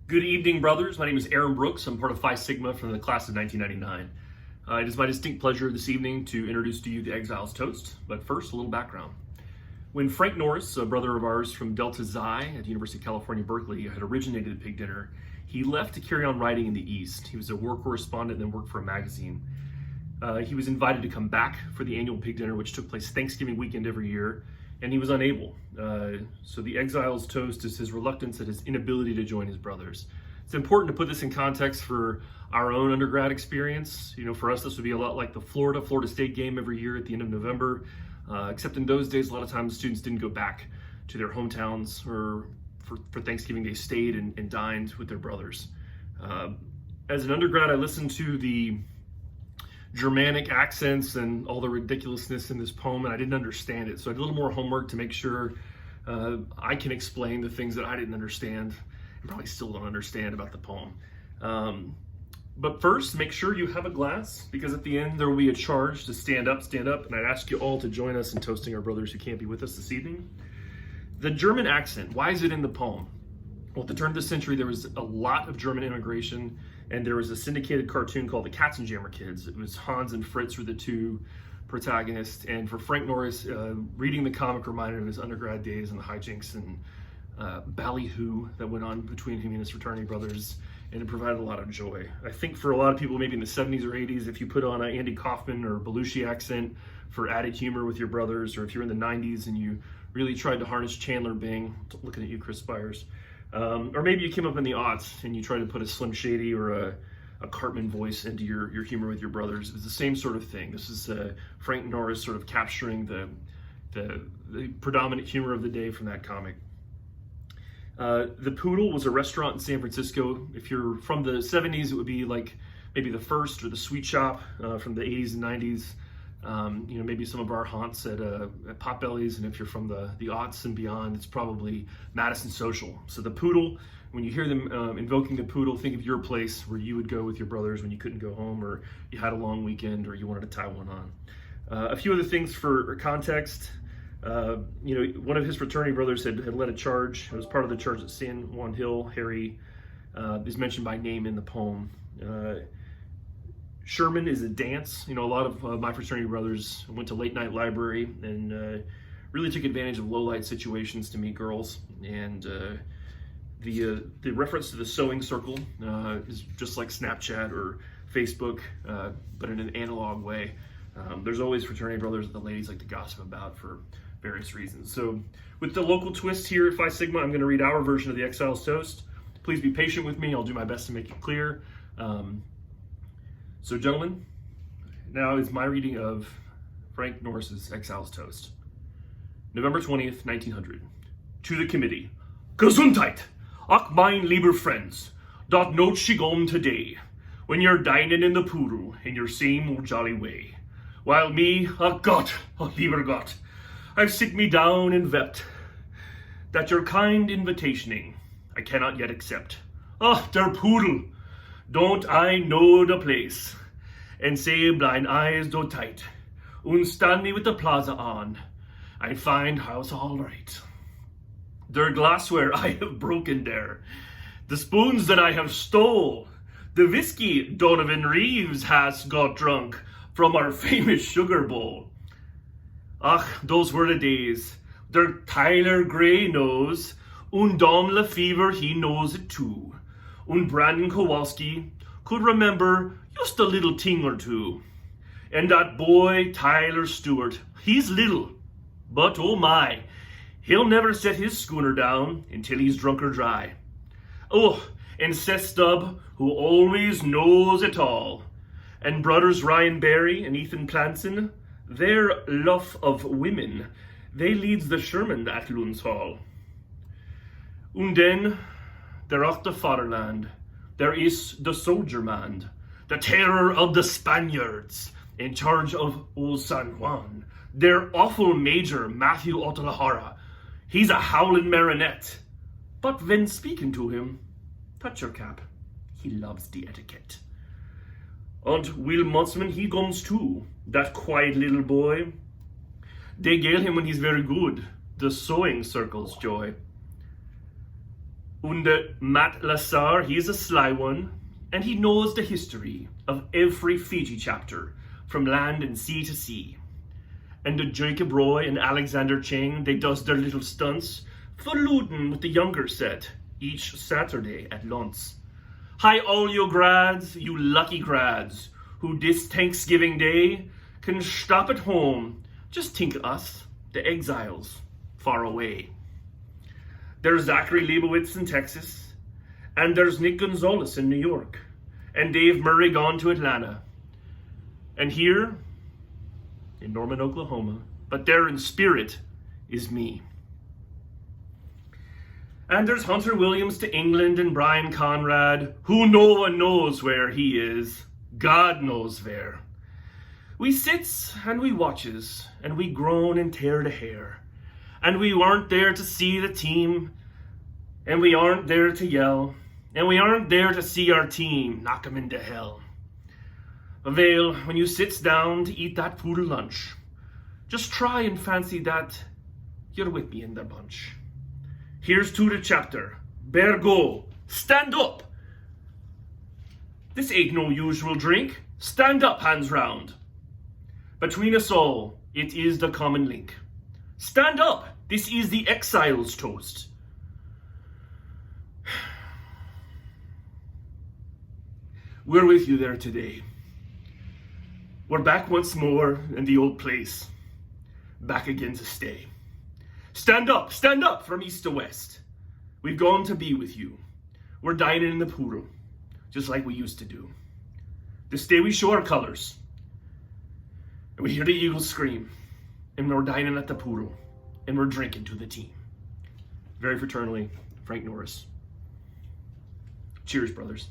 Good evening, brothers. My name is Aaron Brooks. I'm part of Phi Sigma from the class of 1999. It is my distinct pleasure this evening to introduce to you the Exiles Toast, but first, a little background. When Frank Norris, a brother of ours from Delta Xi at the University of California, Berkeley, had originated the pig dinner, he left to carry on writing in the East. He was a war correspondent and then worked for a magazine. He was invited to come back for the annual pig dinner, which took place Thanksgiving weekend every year, and he was unable. So the Exiles Toast is his reluctance and his inability to join his brothers. It's important to put this in context for our own undergrad experience. You know, for us, this would be a lot like the Florida State game every year at the end of November, except in those days, a lot of times students didn't go back to their hometowns or for Thanksgiving, they stayed and dined with their brothers. As an undergrad, I listened to the Germanic accents and all the ridiculousness in this poem, and I didn't understand it. So I did a little more homework to make sure I can explain the things that I didn't understand and probably still don't understand about the poem. But first, make sure you have a glass, because at the end there will be a charge to stand up, and I'd ask you all to join us in toasting our brothers who can't be with us this evening. The German accent, why is it in the poem? Well, at the turn of the century, there was a lot of German immigration, and there was a syndicated cartoon called the Katzenjammer Kids. It was Hans and Fritz were the two protagonists, and for Frank Norris, reading the comic reminded him of his undergrad days and the hijinks and ballyhoo that went on between him and his fraternity brothers, and it provided a lot of joy. I think for a lot of people, maybe in the 70s or 80s, if you put on an Andy Kaufman or Belushi accent for added humor with your brothers, or if you're in the 90s and you really tried to harness Chandler Bing, looking at you, Chris Spires, or maybe you came up in the aughts and you tried to put a Slim Shady or a Cartman voice into your humor with your brothers. It was the same sort of thing. This is Frank Norris sort of capturing the predominant humor of the day from that comic. The Poodle was a restaurant in San Francisco. If you're from the 70s, it would be like maybe the First or the Sweet Shop from the 80s and 90s. You know, maybe some of our haunts at Potbelly's, and if you're from the aughts and beyond, it's probably Madison Social. So the Poodle, when you hear them invoking the Poodle, think of your place where you would go with your brothers when you couldn't go home, or you had a long weekend, or you wanted to tie one on. A few other things for context. You know, one of his fraternity brothers had led a charge. It was part of the charge at San Juan Hill. Harry is mentioned by name in the poem. Sherman is a dance. You know, a lot of my fraternity brothers went to late night library and really took advantage of low light situations to meet girls. And the reference to the sewing circle is just like Snapchat or Facebook, but in an analog way. There's always fraternity brothers that the ladies like to gossip about for various reasons. So with the local twist here at Phi Sigma, I'm going to read our version of the Exiles Toast. Please be patient with me. I'll do my best to make it clear. So gentlemen, now is my reading of Frank Norris's Exiles Toast. November 20th, 1900. To the committee. Gesundheit! Ach, mein lieber friends, dot note she gone today, when you're dining in the Poodle in your same old jolly way. While me, oh lieber Gott, I've sit me down and wept, that your kind invitationing I cannot yet accept. Ah, der Poodle! Don't I know the place, and say blind eyes do tight, und stand me with the plaza on, I find house all right. Der glassware I have broken there, the spoons that I have stole, the whiskey Donovan Reeves has got drunk from our famous sugar bowl. Ach, those were the days, der Tyler Gray knows, und Dom Lefevre he knows it too. And Brandon Kowalski could remember just a little thing or two. And that boy, Tyler Stewart, he's little, but oh my, he'll never set his schooner down until he's drunk or dry. Oh, and Seth Stubb, who always knows it all. And brothers Ryan Barry and Ethan Planson, their love of women, they leads the Sherman at Lunds Hall. Und then, there auch the fatherland, there is the soldier man, the terror of the Spaniards, in charge of old San Juan, their awful major Matthew Otalahara. He's a howling marionette, but when speaking to him, touch your cap, he loves the etiquette. And Will Motzman, he comes too, that quiet little boy. They gale him when he's very good, the sewing circle's joy. Und Matt Lassar, he's a sly one, and he knows the history of every Fiji chapter from land and sea to sea. And Jacob Roy and Alexander Cheng, they does their little stunts for looting with the younger set each Saturday at lunch. Hi all you grads, you lucky grads, who this Thanksgiving Day can stop at home. Just think of us, the exiles, far away. There's Zachary Leibowitz in Texas, and there's Nick Gonzalez in New York, and Dave Murray gone to Atlanta. And here, in Norman, Oklahoma, but there in spirit is me. And there's Hunter Williams to England and Brian Conrad, who no one knows where he is. God knows where. We sits and we watches, and we groan and tear the hair. And we weren't there to see the team, and we aren't there to yell, and we aren't there to see our team knock 'em into hell. Avail, when you sits down to eat that poodle lunch, just try and fancy that you're with me in the bunch. Here's to the chapter. Bear go. Stand up. This ain't no usual drink. Stand up, hands round. Between us all, it is the common link. Stand up. This is the Exiles Toast. We're with you there today. We're back once more in the old place. Back again to stay. Stand up from east to west. We've gone to be with you. We're dining in the poodle, just like we used to do. This day we show our colors, and we hear the eagles scream, and we're dining at the poodle, and we're drinking to the team. Very fraternally, Frank Norris. Cheers, brothers.